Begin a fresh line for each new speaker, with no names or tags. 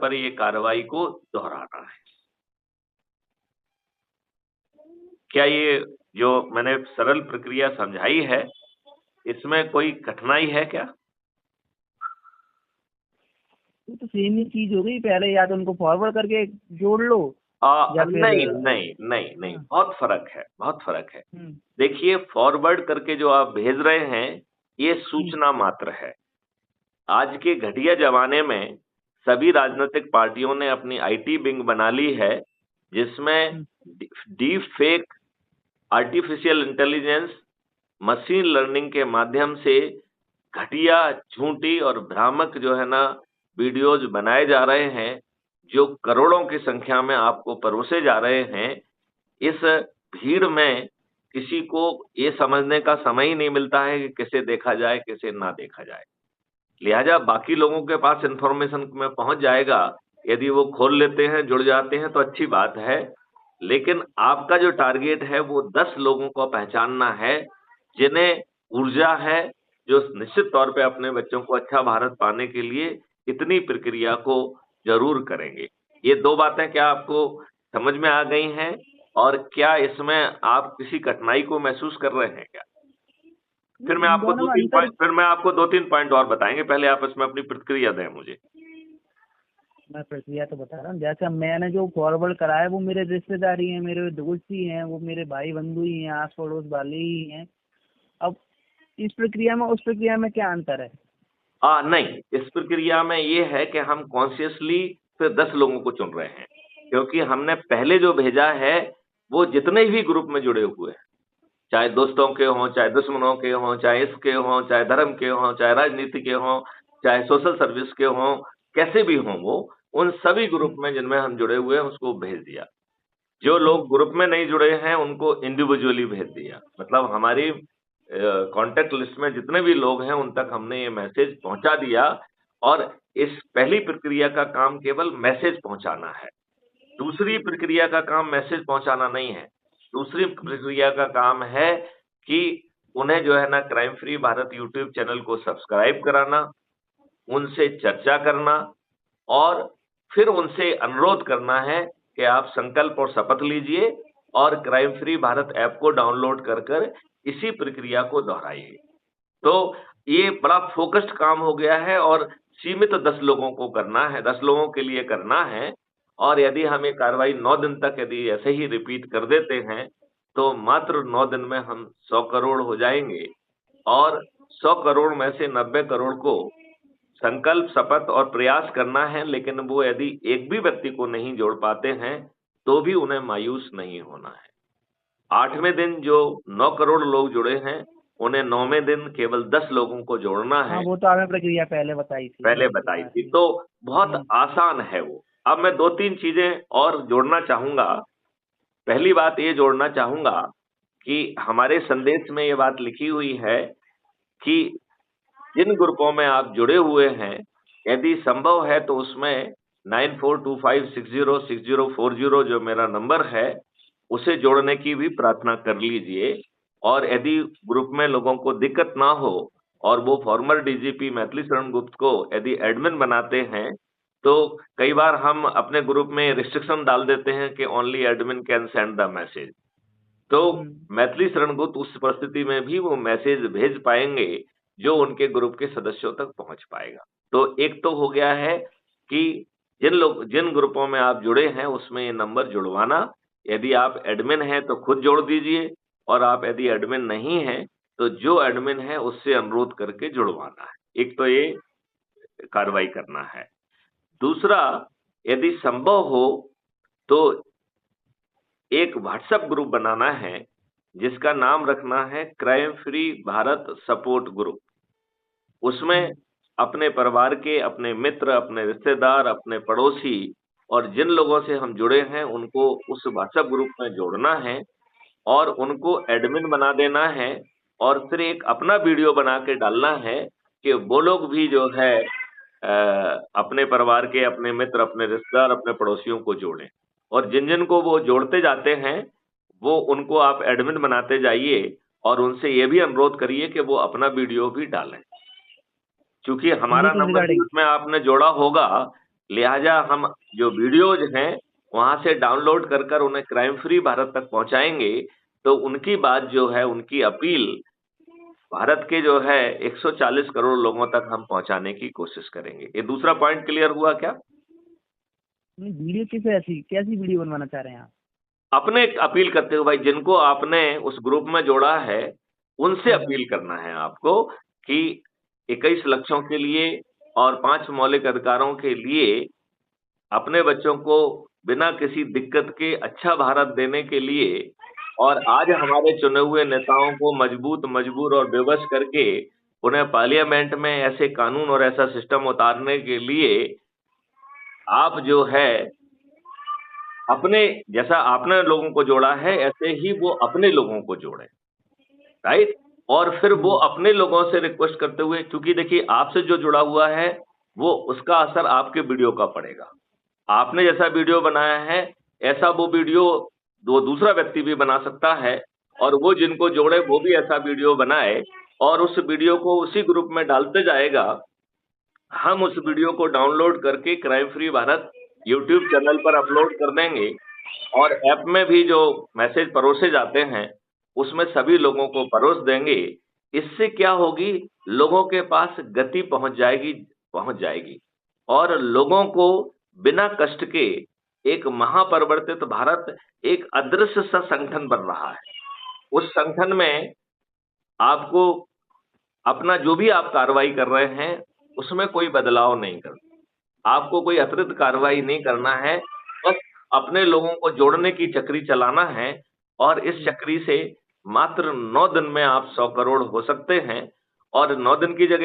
पर ये कार्रवाई को दोहराना है। क्या ये जो मैंने सरल प्रक्रिया समझाई है, इसमें कोई कठिनाई है क्या?
ये तो सेम ही चीज हो गई, पहले या तो उनको फॉरवर्ड करके जोड़ लो या फिर
नहीं नहीं नहीं नहीं,
हाँ।
बहुत फर्क है, बहुत फर्क है।
हम्म,
देखिए, फॉरवर्ड करके जो आप भेज रहे हैं, ये सूचना मात्र है। आज के घटिया जमाने में सभी राजनीतिक पार्टियों ने अपनी आईटी विंग बना ली है, जिसमें deep fake, artificial intelligence, machine learning के माध्यम से घटिया, झूठी और भ्रामक जो है ना वीडियोज बनाए जा रहे हैं, जो करोड़ों की संख्या में आपको परोसे जा रहे हैं। इस भीड़ में किसी को ये समझने का समय ही नहीं मिलता है कि किसे देखा जाए, किसे ना देखा जाए। लिहाजा बाकी लोगों के पास इंफॉर्मेशन में पहुंच जाएगा, यदि वो खोल लेते हैं, जुड़ जाते हैं तो अच्छी बात है। लेकिन आपका जो टारगेट है वो 10 लोगों को पहचानना है, जिन्हें ऊर्जा है, जो निश्चित तौर पे अपने बच्चों को अच्छा भारत पाने के लिए इतनी प्रक्रिया को जरूर करेंगे। ये 2 बातें क्या आपको समझ में आ गई हैं? और क्या इसमें आप किसी कठिनाई को महसूस कर रहे हैं क्या? फिर मैं
इन
आपको
दोनों में अंतर।
2-3 पॉइंट और बताएंगे, पहले आप इसमें अपनी प्रतिक्रिया दें मुझे।
मैं प्रक्रिया तो बता रहा हूँ, जैसे मैंने जो फॉरवर्ड करा है वो मेरे रिश्तेदारी हैं, मेरे दोस्त ही हैं, वो मेरे भाई बंधु ही हैं, आस पड़ोस वाले ही हैं। अब इस प्रक्रिया में उस प्रक्रिया में क्या अंतर है?
नहीं, इस प्रक्रिया में ये है कि हम कॉन्शियसली फिर 10 लोगों को चुन रहे हैं, क्योंकि हमने पहले जो भेजा है वो जितने भी ग्रुप में जुड़े हुए हैं, चाहे दोस्तों के हों, चाहे दुश्मनों के हों, चाहे इसके हों, चाहे धर्म के हों, चाहे राजनीति के हों, चाहे सोशल सर्विस के हों, कैसे भी हों वो, उन सभी ग्रुप में जिनमें हम जुड़े हुए हैं उसको भेज दिया। जो लोग ग्रुप में नहीं जुड़े हैं उनको इंडिविजुअली भेज दिया। मतलब हमारी कांटेक्ट लिस्ट में जितने भी लोग हैं उन तक हमने ये मैसेज पहुंचा दिया। और इस पहली प्रक्रिया का काम केवल मैसेज पहुंचाना है। दूसरी प्रक्रिया का काम मैसेज पहुंचाना नहीं है। दूसरी प्रक्रिया का काम है कि उन्हें जो है ना crime free Bharat YouTube channel को सब्सक्राइब कराना, उनसे चर्चा करना और फिर उनसे अनुरोध करना है कि आप संकल्प और शपथ लीजिए और क्राइम फ्री भारत ऐप को डाउनलोड कर इसी प्रक्रिया को दोहराइए। तो ये बड़ा फोकस्ड काम हो गया है और सीमित 10 लोगों को करना है, 10 लोगों के लिए करना है। और यदि हम ये कार्रवाई 9 दिन तक यदि ऐसे ही रिपीट कर देते हैं, तो मात्र 9 दिन में हम 100 करोड़ हो जाएंगे। और 100 करोड़ में से 90 करोड़ को संकल्प, शपथ और प्रयास करना है, लेकिन वो यदि एक भी व्यक्ति को नहीं जोड़ पाते हैं, तो भी उन्हें मायूस नहीं होना है। 8वें दिन जो 9 करोड़ लोग जुड़े हैं, उन्हें 9वें दिन केवल 10 लोगों को जोड़ना
हाँ,
है।
वो तो आपने प्रक्रिया पहले बताई थी,
पहले
वो तो
बताई
बता
थी,
रही
तो बहुत
है।
आसान है वो। अब मैं 2-3 चीजें और जोड़ना चाहूंगा। पहली बात ये जोड़ना चाहूंगा कि हमारे संदेश में ये बात लिखी हुई है कि जिन ग्रुपों में आप जुड़े हुए हैं, यदि संभव है तो उसमें 9425606040 जो मेरा नंबर है, उसे जोड़ने की भी प्रार्थना कर लीजिए। और यदि ग्रुप में लोगों को दिक्कत ना हो और वो फॉर्मर डीजीपी मैथिली शरण गुप्त को यदि एडमिन बनाते हैं, तो कई बार हम अपने ग्रुप में रिस्ट्रिक्शन डाल देते हैं कि only admin can send the message. तो मैथिली शरण गुप्त उस परिस्थिति में भी वो मैसेज भेज पाएंगे जो उनके ग्रुप के सदस्यों तक पहुंच पाएगा। तो एक तो हो गया है कि जिन ग्रुपों में आप जुड़े हैं उसमें ये नंबर जुड़वाना। यदि आप एडमिन हैं तो खुद जोड़ दीजिए, और आप यदि एडमिन नहीं हैं तो जो एडमिन है उससे अनुरोध करके जुड़वाना है। एक तो ये कार्रवाई करना है। दूसरा, यदि संभव हो तो एक व्हाट्सएप ग्रुप बनाना है, जिसका नाम रखना है crime free Bharat support group. उसमें अपने परिवार के, अपने मित्र, अपने रिश्तेदार, अपने पड़ोसी और जिन लोगों से हम जुड़े हैं उनको उस व्हाट्सएप ग्रुप में जोड़ना है और उनको एडमिन बना देना है। और फिर एक अपना वीडियो बना के डालना है कि वो लोग भी जो है अपने परिवार के, अपने मित्र, अपने रिश्तेदार, अपने पड़ोसियों को जोड़ें। और जिन जिन को वो जोड़ते जाते हैं, वो उनको आप एडमिन बनाते जाइए और उनसे ये भी अनुरोध करिए कि वो अपना वीडियो भी डालें। क्योंकि
ये
हमारा
तो
नंबर भी
रिगार्डिंग
उसमें आपने जोड़ा होगा, लिहाजा हम जो वीडियोज हैं वहां से डाउनलोड कर कर उन्हें क्राइम फ्री भारत तक पहुंचाएंगे, तो उनकी बात जो है, उनकी अपील भारत के जो है 140 करोड़ लोगों तक हम पहुंचाने की कोशिश करेंगे। ये दूसरा पॉइंट क्लियर हुआ क्या?
वीडियो किसे ऐसी कैसी वीडियो बनवाना चाह रहे हैं आप?
अपने अपील करते हुए भाई, जिनको आपने उस ग्रुप में जोड़ा है उनसे अपील करना है आपको कि 21 लक्ष्यों के लिए और 5 मौलिक अधिकारों के लिए अपने बच्चों को बिना किसी दिक्कत के अच्छा भारत देने के लिए, और आज हमारे चुने हुए नेताओं को मजबूत, मजबूर और बेबस करके उन्हें पार्लियामेंट में ऐसे कानून और ऐसा सिस्टम उतारने के लिए आप जो है अपने, जैसा आपने लोगों को जोड़ा है ऐसे ही वो अपने लोगों को जोड़े, राइट? और फिर वो अपने लोगों से रिक्वेस्ट करते हुए, क्योंकि देखिए आपसे जो जुड़ा हुआ है वो उसका असर आपके वीडियो का पड़ेगा। आपने जैसा वीडियो बनाया है ऐसा वो वीडियो वो दूसरा व्यक्ति भी बना सकता है, और वो जिनको जोड़े वो भी ऐसा वीडियो बनाए और उस वीडियो को उसी ग्रुप में डालते जाएगा। हम उस वीडियो को डाउनलोड करके crime free Bharat YouTube channel पर अपलोड कर देंगे, और ऐप में भी जो मैसेज परोसे जाते हैं उसमें सभी लोगों को परोस देंगे। इससे क्या होगी, लोगों के पास गति पहुंच जाएगी और लोगों को बिना कष्ट के एक महापरिवर्तित भारत, एक अदृश्य सा संगठन बन रहा है। उस संगठन में आपको अपना जो भी आप कार्रवाई कर रहे हैं उसमें कोई बदलाव नहीं करना, आपको कोई अतिरिक्त कार्रवाई नहीं करना है, बस अपने लोगों को जोड़ने की चक्री चलाना है, और इस चक्री से मात्र 9 दिन में आप 100 करोड़ हो सकते हैं, और 9 दिन की जगह